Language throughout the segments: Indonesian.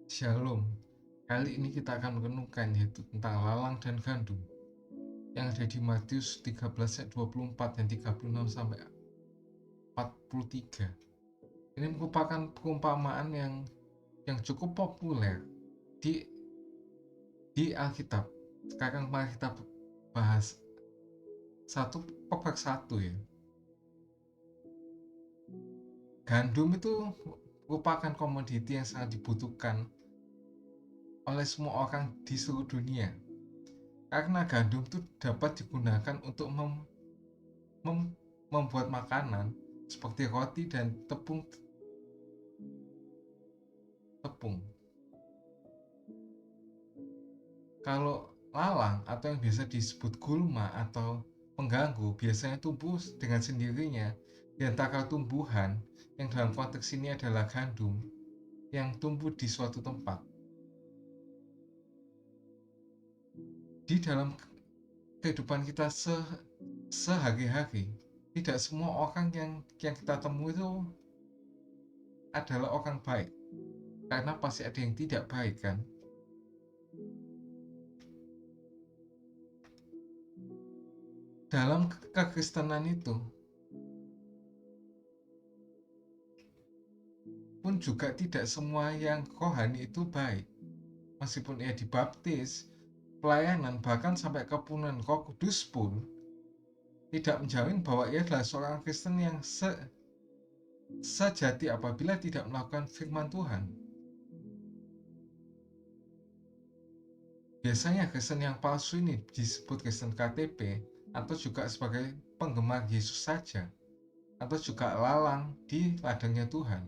Shalom. Kali ini kita akan merenungkan yaitu tentang lalang dan gandum yang ada di Matius 13 ayat 24 dan 36 sampai 43. Ini merupakan perumpamaan yang cukup populer di Alkitab. Sekarang mari kita bahas satu per satu ya. Gandum itu merupakan komoditi yang sangat dibutuhkan oleh semua orang di seluruh dunia. Karena gandum itu dapat digunakan untuk membuat makanan seperti roti dan tepung. Kalau lalang atau yang biasa disebut gulma atau pengganggu biasanya tumbuh dengan sendirinya di antara tumbuhan yang dalam konteks ini adalah gandum yang tumbuh di suatu tempat. Di dalam kehidupan kita sehari-hari, tidak semua orang yang kita temui itu adalah orang baik, karena pasti ada yang tidak baik kan. Dalam kekristenan itu pun juga tidak semua yang rohani itu baik. Meskipun ia dibaptis, pelayanan, bahkan sampai kepenuhan Roh Kudus pun tidak menjamin bahwa ia adalah seorang Kristen yang sejati apabila tidak melakukan firman Tuhan. Biasanya Kristen yang palsu ini disebut Kristen KTP atau juga sebagai penggemar Yesus saja, atau juga lalang di ladangnya Tuhan.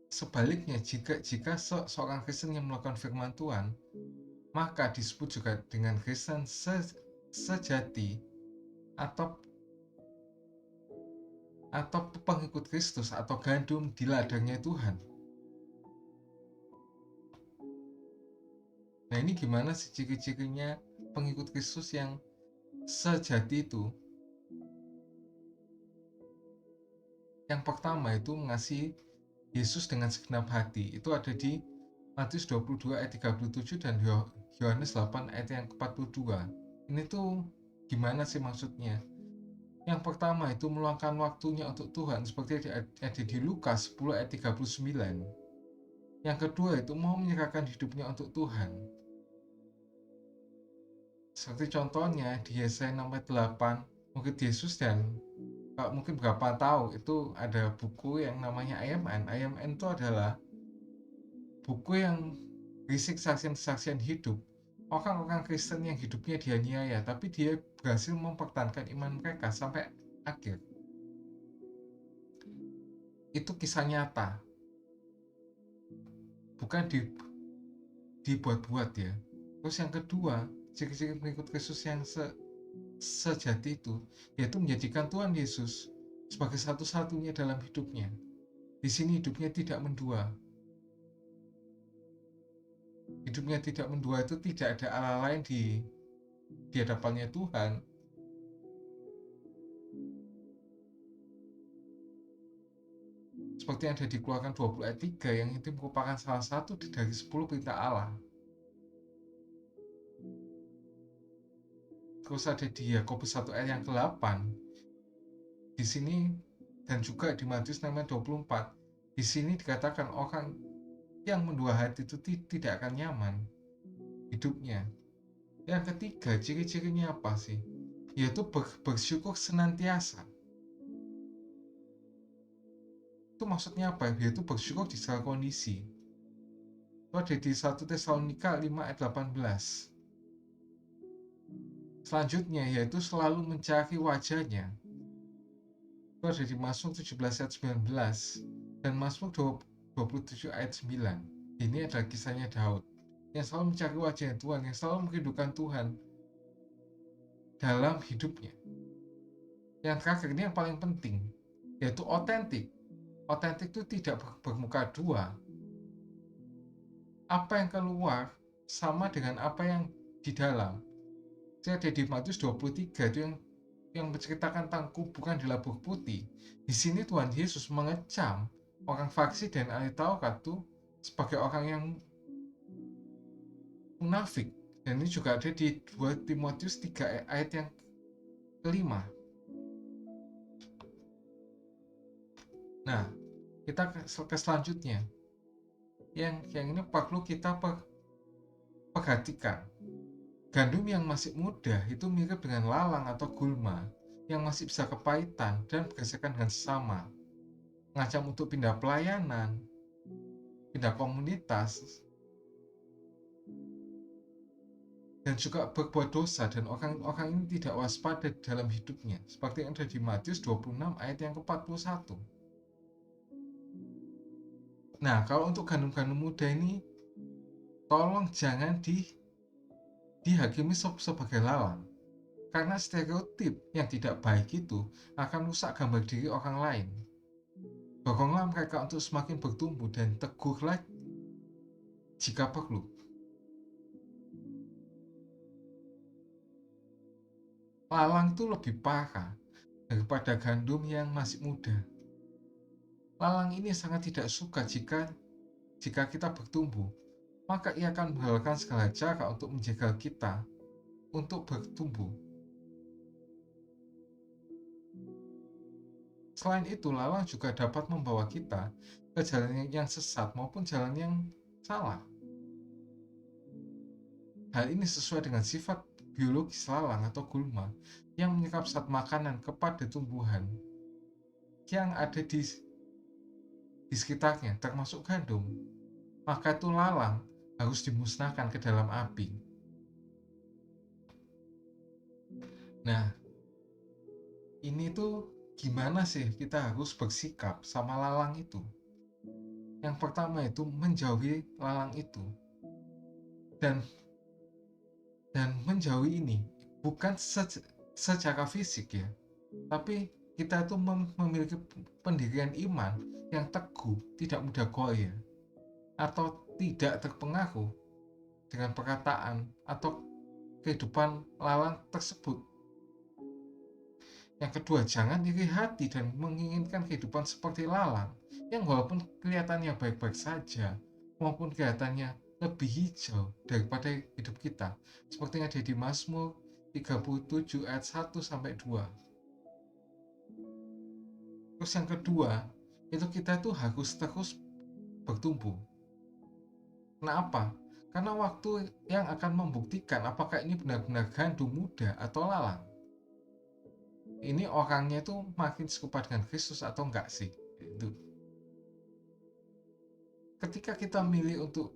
Sebaliknya, jika seorang Kristen yang melakukan firman Tuhan, maka disebut juga dengan Kristen sejati atau pengikut Kristus atau gandum di ladangnya Tuhan. Nah, ini gimana sih ciri-cirinya pengikut Kristus yang sejati itu? Yang pertama itu mengasihi Yesus dengan segenap hati. Itu ada di Matius 22 ayat 37 dan Yohanes 8 ayat yang ke-42. Ini tuh gimana sih maksudnya? Yang pertama itu meluangkan waktunya untuk Tuhan seperti ada di Lukas 10 ayat 39. Yang kedua itu mau menyerahkan hidupnya untuk Tuhan. Seperti contohnya di Yesaya 6 ayat 8, murid Yesus, dan mungkin berapa tahu itu ada buku yang namanya IMN. IMN itu adalah buku yang berisi kesaksian-kesaksian hidup orang-orang Kristen yang hidupnya dianiaya, tapi dia berhasil mempertahankan iman mereka sampai akhir. Itu kisah nyata, bukan dibuat-buat ya. Terus yang kedua, ciri-ciri pengikut Kristus yang sejati itu yaitu menjadikan Tuhan Yesus sebagai satu-satunya dalam hidupnya. Di sini hidupnya tidak mendua. Hidupnya tidak mendua itu tidak ada Allah lain di hadapannya Tuhan. Seperti yang ada di Keluaran 20 ayat 3, yang itu merupakan salah satu dari 10 perintah Allah. Terus ada di Yakobus 1 ayat yang ke-8. Di sini dan juga di Matius 6 ayat 24. Di sini dikatakan orang yang mendua hati itu tidak akan nyaman hidupnya. Yang ketiga, ciri-cirinya apa sih? Yaitu bersyukur senantiasa. Itu maksudnya apa? Yaitu bersyukur di segala kondisi. Itu ada di 1 Tesalonika 5 ayat 18. Selanjutnya yaitu selalu mencari wajahnya. Itu ada di Mazmur 17 ayat 19 dan Mazmur 27 ayat 9. Ini adalah kisahnya Daud yang selalu mencari wajah Tuhan, yang selalu merindukan Tuhan dalam hidupnya. Yang terakhir, ini yang paling penting, yaitu otentik. Otentik itu tidak bermuka dua. Apa yang keluar sama dengan apa yang di dalam. Saya ada di Matius 23 itu yang menceritakan tentang kuburan di Labur Putih. Di sini Tuhan Yesus mengecam orang faksi dan ahli Taurat tuh sebagai orang yang munafik. Dan ini juga ada di 2 Timotius 3 ayat yang kelima. Nah, kita ke selanjutnya. Yang ini perlu kita perhatikan. Gandum yang masih muda itu mirip dengan lalang atau gulma yang masih bisa kepahitan dan bergesekan dengan sesama, mengancam untuk pindah pelayanan, pindah komunitas, dan juga berbuat dosa, dan orang-orang ini tidak waspada dalam hidupnya, seperti yang ada di Matius 26 ayat yang ke-41. Nah, kalau untuk gandum-gandum muda ini, tolong jangan dihakimi sebagai lalang, karena stereotip yang tidak baik itu akan rusak gambar diri orang lain. Doronglah mereka untuk semakin bertumbuh dan tegurlah jika perlu. Lalang itu lebih parah daripada gandum yang masih muda. Lalang ini sangat tidak suka jika kita bertumbuh, maka ia akan menghalalkan segala cara untuk menjaga kita untuk bertumbuh. Selain itu, lalang juga dapat membawa kita ke jalan yang sesat maupun jalan yang salah. Hal ini sesuai dengan sifat biologis lalang atau gulma yang menyerap zat makanan kepada tumbuhan yang ada di sekitarnya, termasuk gandum. Maka itu lalang harus dimusnahkan ke dalam api. Nah, ini tuh gimana sih kita harus bersikap sama lalang itu? Yang pertama itu menjauhi lalang itu. Dan menjauhi ini bukan secara fisik ya, tapi kita itu memiliki pendirian iman yang teguh, tidak mudah goyah, atau tidak terpengaruh dengan perkataan atau kehidupan lalang tersebut. Yang kedua, jangan iri hati dan menginginkan kehidupan seperti lalang yang walaupun kelihatannya baik-baik saja maupun kelihatannya lebih hijau daripada hidup kita, seperti yang ada di Mazmur 37 ayat 1-2. Terus yang kedua, itu kita tuh harus terus bertumbuh. Kenapa? Karena waktu yang akan membuktikan apakah ini benar-benar gandum muda atau lalang. Ini orangnya itu makin serupa dengan Kristus atau enggak sih? Itu. Ketika kita milih untuk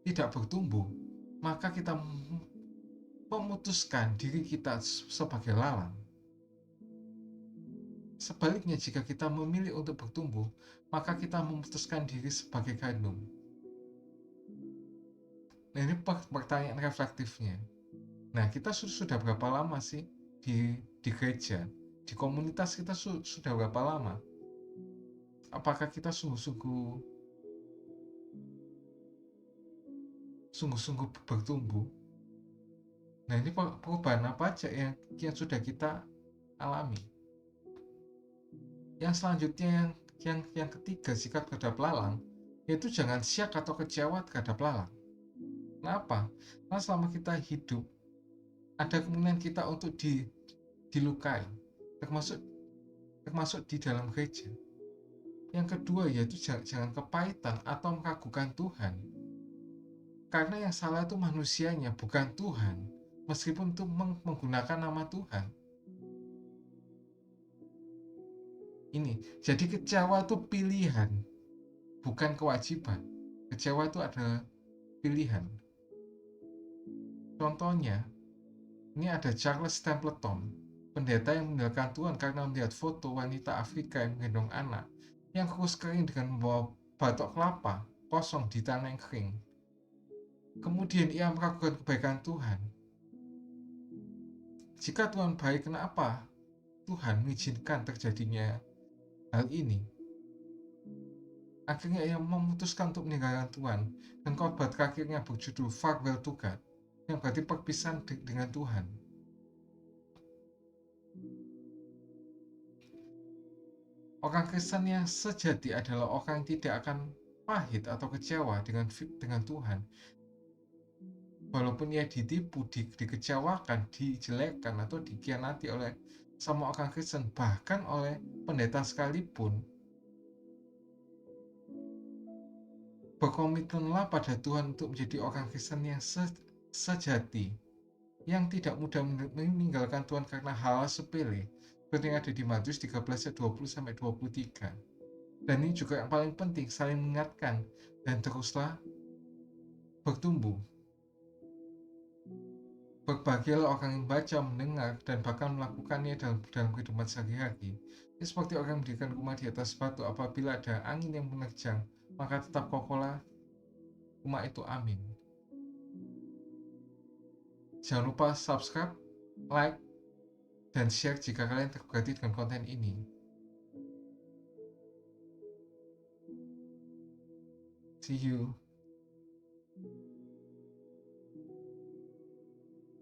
tidak bertumbuh, maka kita memutuskan diri kita sebagai lalang. Sebaliknya, jika kita memilih untuk bertumbuh, maka kita memutuskan diri sebagai gandum. Nah, ini pertanyaan reflektifnya. Nah, kita sudah berapa lama sih di gereja? Di komunitas kita sudah berapa lama? Apakah kita sungguh-sungguh bertumbuh? Nah, ini perubahan apa aja yang sudah kita alami? Yang selanjutnya, yang ketiga, sikap terhadap lalang, yaitu jangan syak atau kecewa terhadap lalang. Kenapa? Karena selama kita hidup, ada kemungkinan kita untuk dilukai, termasuk di dalam gereja. Yang kedua, yaitu jangan kepahitan atau meragukan Tuhan. Karena yang salah itu manusianya, bukan Tuhan, meskipun itu menggunakan nama Tuhan. Ini, jadi kecewa itu pilihan, bukan kewajiban. Kecewa itu adalah pilihan. Contohnya, ini ada Charles Templeton, pendeta yang meninggalkan Tuhan karena melihat foto wanita Afrika yang menggendong anak yang kurus kering dengan membawa batok kelapa kosong di tanah yang kering. Kemudian ia meragukan kebaikan Tuhan. Jika Tuhan baik, kenapa Tuhan mengizinkan terjadinya hal ini? Akhirnya ia memutuskan untuk meninggalkan Tuhan, dan khotbah terakhirnya berjudul Farewell to God, yang berarti perpisahan dengan Tuhan. Orang Kristen yang sejati adalah orang yang tidak akan pahit atau kecewa dengan Tuhan. Walaupun ia ditipu, dikecewakan, dijelekkan, atau dikhianati oleh sama orang Kristen, bahkan oleh pendeta sekalipun, berkomitmenlah pada Tuhan untuk menjadi orang Kristen yang sejati, yang tidak mudah meninggalkan Tuhan karena hal sepele, seperti yang ada di Matius 13 ayat 20-23. Dan ini juga yang paling penting, saling mengingatkan, dan teruslah bertumbuh. Berbahagialah orang yang baca, mendengar, dan bahkan melakukannya dalam kehidupan sehari-hari. Ini seperti orang yang mendirikan rumah di atas batu, apabila ada angin yang menerjang, maka tetap kokohlah rumah itu. Amin. Jangan lupa subscribe, like, dan share jika kalian terberkati dengan konten ini. See you.